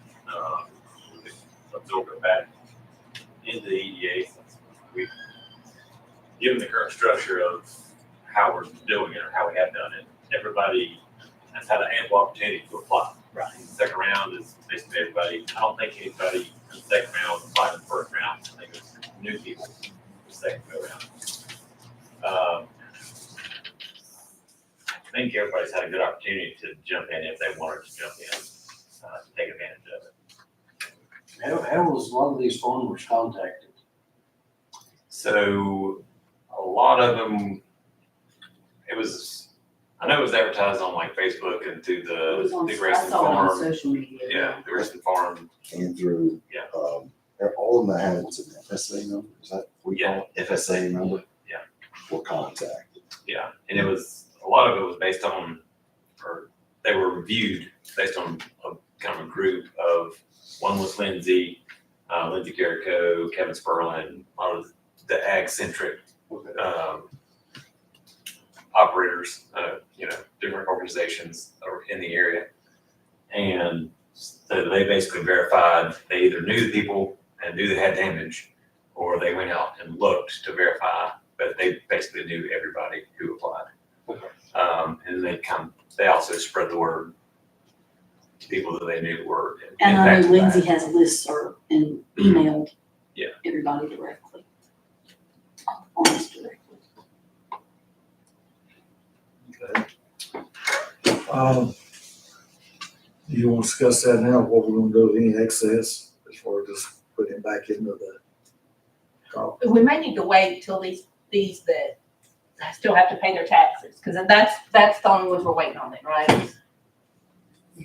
we can absorb it back into the EDA. We, given the current structure of how we're doing it or how we have done it, everybody has had an ample opportunity to apply. Right. The second round is basically everybody. I don't think anybody in the second round was applied in the first round. I think it was new people in the second go round. I think everybody's had a good opportunity to jump in if they wanted to jump in, to take advantage of it. How was a lot of these farmers contacted? So a lot of them, I know it was advertised on like Facebook and through It was on, the I Grayson saw it on farm. social media. Yeah, the Grayson farm. And through, Yeah. all of them that had, what's it, FSA number, is that what we call it? FSA number? Yeah. For contact. Yeah, and a lot of it was based on, or they were reviewed based on a kind of a group of, one was Lindsay Carrico, Kevin Sperlin, a lot of the ag-centric operators, different organizations that were in the area. And so they basically verified, they either knew the people and knew they had damage, or they went out and looked to verify, but they basically knew everybody who applied. And they also spread the word to people that they knew were And I know impacted by Lindsay it. has listserv and emailed Yeah. everybody directly. Almost directly. Do you want to discuss that now, what we're gonna do with any excess, as far as just putting it back into the crop? We may need to wait till these that still have to pay their taxes, because that's the only ones we're waiting on then, right?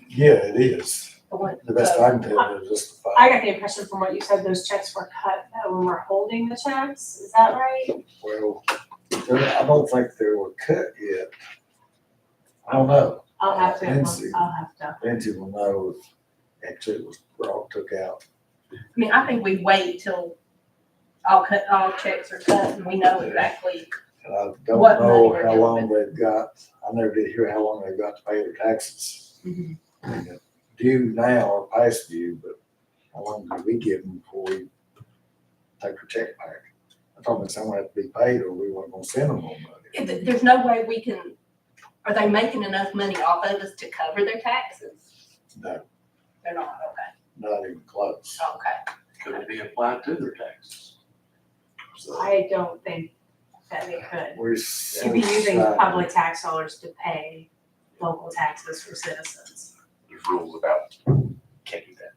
Yeah, it is. The best I can tell is just the I fact, got the impression from what you said, those checks were cut when we're holding the checks. Is that right? well, I don't think they were cut yet. I don't know. I'll have to, Lindsay. Lindsay will know if actually it was took out. I mean, I think we wait till all checks are cut and we know exactly. And I don't What money know we're how dealing long they've got, I never did hear how long they've got to pay their taxes. Mhm. I mean, due now or past due, but how long do we give them before we take their check back? I told them someone had to be paid or we weren't gonna send them more money. There's no way we can, are they making enough money off of us to cover their taxes? No, They're not, okay, not even close. okay. Could it be applied to their taxes? So I don't think that they could. we're You'd be using so public tax dollars to pay local taxes for citizens. There's rules about can't do that.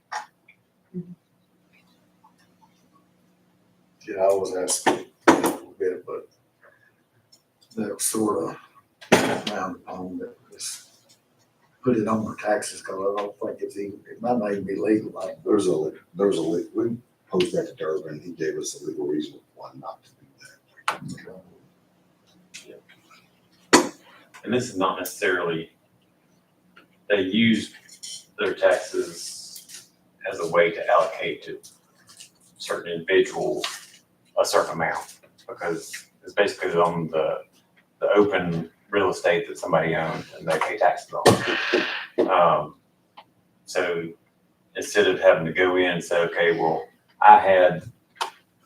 yeah, I was asking a little bit, but that was sort of frowned upon, that just put it on their taxes, because I don't think it's even, it might not even be legal, like. We posed that to Durbin, he gave us a legal reason why not to do that. And this is not necessarily, they use their taxes as a way to allocate to certain individuals a certain amount, because it's basically on the open real estate that somebody owns and they pay taxes on. So instead of having to go in and say, okay, well, I had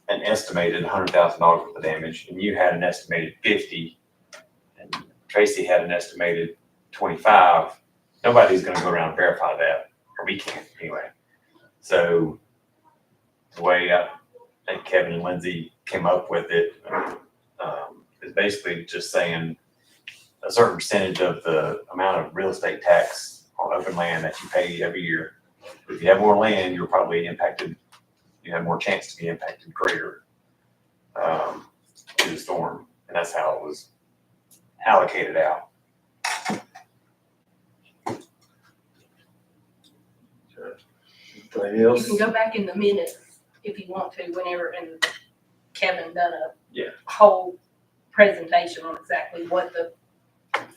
an estimated $100,000 worth of damage and you had an estimated 50, and Tracy had an estimated 25, nobody's gonna go around and verify that, or we can't anyway. So the way I think Kevin and Lindsay came up with it, is basically just saying a certain percentage of the amount of real estate tax on open land that you pay every year. If you have more land, you're probably impacted, you have more chance to be impacted greater to the storm. And that's how it was allocated out. Anything You else? can go back in the minutes if you want to, whenever, and Kevin done a Yeah. whole presentation on exactly what the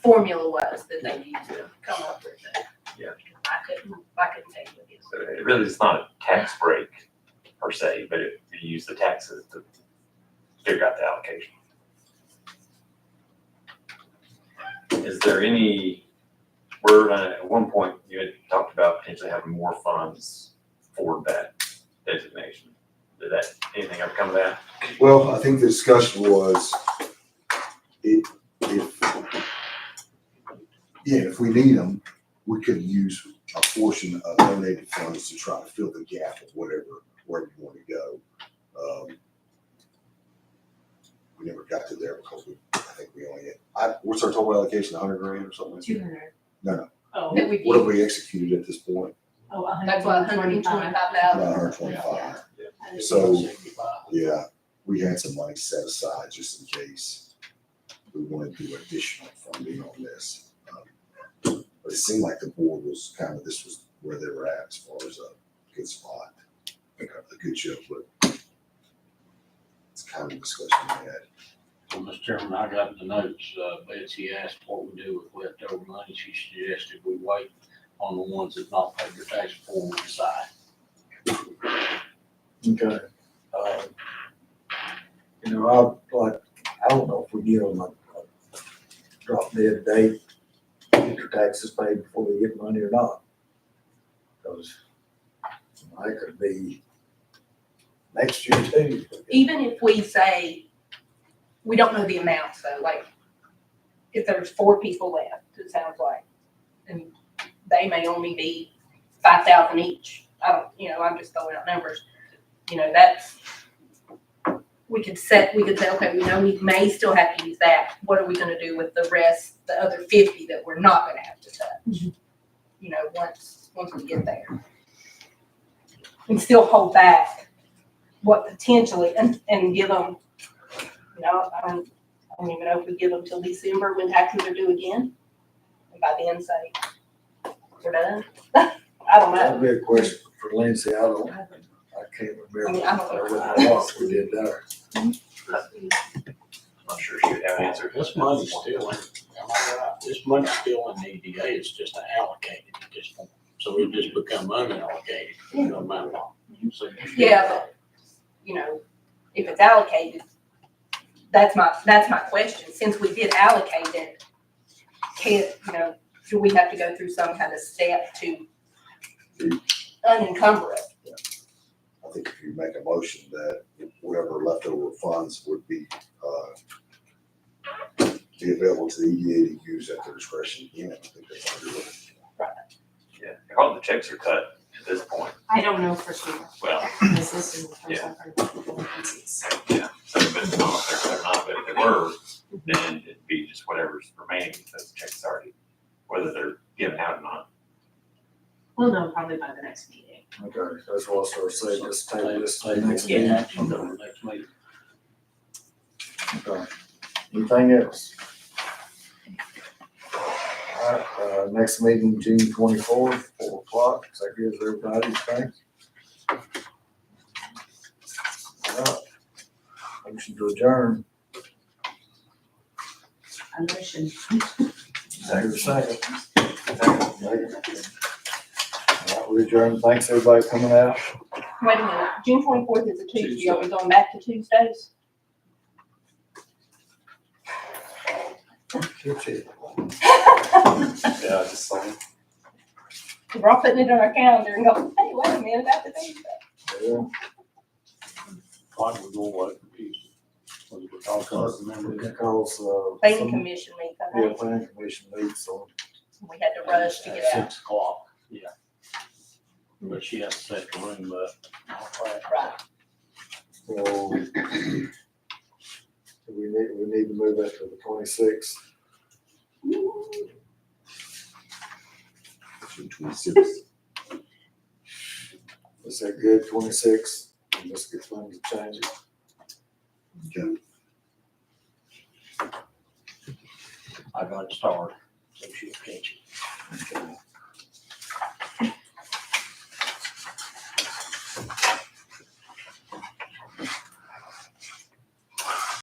formula was that they used to come up with it. Yeah. I couldn't tell you what it is. So it really is not a tax break per se, but you use the taxes to figure out the allocation. Is there any word on it? At one point, you had talked about potentially having more funds for that designation. Did that, anything ever come of that? Well, I think the discussion was if we need them, we could use a portion of donated funds to try to fill the gap of wherever you want to go. We never got to there because I think we only what's our total allocation, 100 grand or something? 200. No. Oh, That we What have we executed at this point? That's why 125,000. 125. So, yeah, we had some money set aside just in case we want to do additional funding on this. But it seemed like the board was this was where they were at as far as a good spot, a good show, but it's kind of discussion we had. So, Mr. Chairman, I got the notes. Betsy asked what we do with leftover money. She suggested we wait on the ones that not paid their tax before we decide. Okay. You know, I don't know if we give them a drop dead date, get their taxes paid before they get money or not. Because it could be next year too. Even if we say, we don't know the amount, so like, if there's 4 people left, it sounds like, and they may only be 5,000 each. I'm just throwing out numbers. That's, we could say, okay, we know we may still have to use that. What are we gonna do with the rest, the other 50 that we're not gonna have to touch? Once we get there. And still hold back what potentially, and give them, I don't even know if we give them till December when taxes are due again. And by then say, we're done. I don't know. That'd be a question for Lindsay. I can't remember. I don't know. What we did there. I'm not sure she would have an answer. This money's still in, am I right? This money's still in the EDA. It's just allocated at this point. So it just become unallocated, no matter what. So you still- Yeah, but, if it's allocated, that's my question. Since we did allocate it, do we have to go through some kind of step to unencumber it? I think if you make a motion that whatever leftover funds would be available to the EDA to use at their discretion again, I think that's how you're looking. Yeah, all the checks are cut at this point. I don't know for sure, Well, because this is the first I've heard of the delinquencies. yeah, so but it's not if they're not, but if they were, then it'd be just whatever's remaining because the check's already, whether they're given out or not. We'll know probably by the next meeting. Okay, that's what I sort of said, just table this to the Table next it. meeting. Action on the next meeting. Okay. Anything else? All right, next meeting, June 24th, 4:00. So that gives everybody, thanks. All right. Motion to adjourn. I motion. Second. All right, we adjourn. Thanks, everybody coming out. Wait a minute, June 24th is a Tuesday. Are we going back to Tuesdays? Yeah, just saying. We're all putting it on our calendar and going, hey, wait a minute, that's a Tuesday. Yeah. Why we go away from Tuesday? Was it because, remember, Because, Planning commission meeting, I yeah, think. planning commission meets on, We had to rush to get out. 6 o'clock, yeah. But she has to set the room up. Right. so, So we need to move that to the 26th. June 26th. Is that good, 26? And let's get them to change it. Okay. I got it started, so she'll catch it. Okay.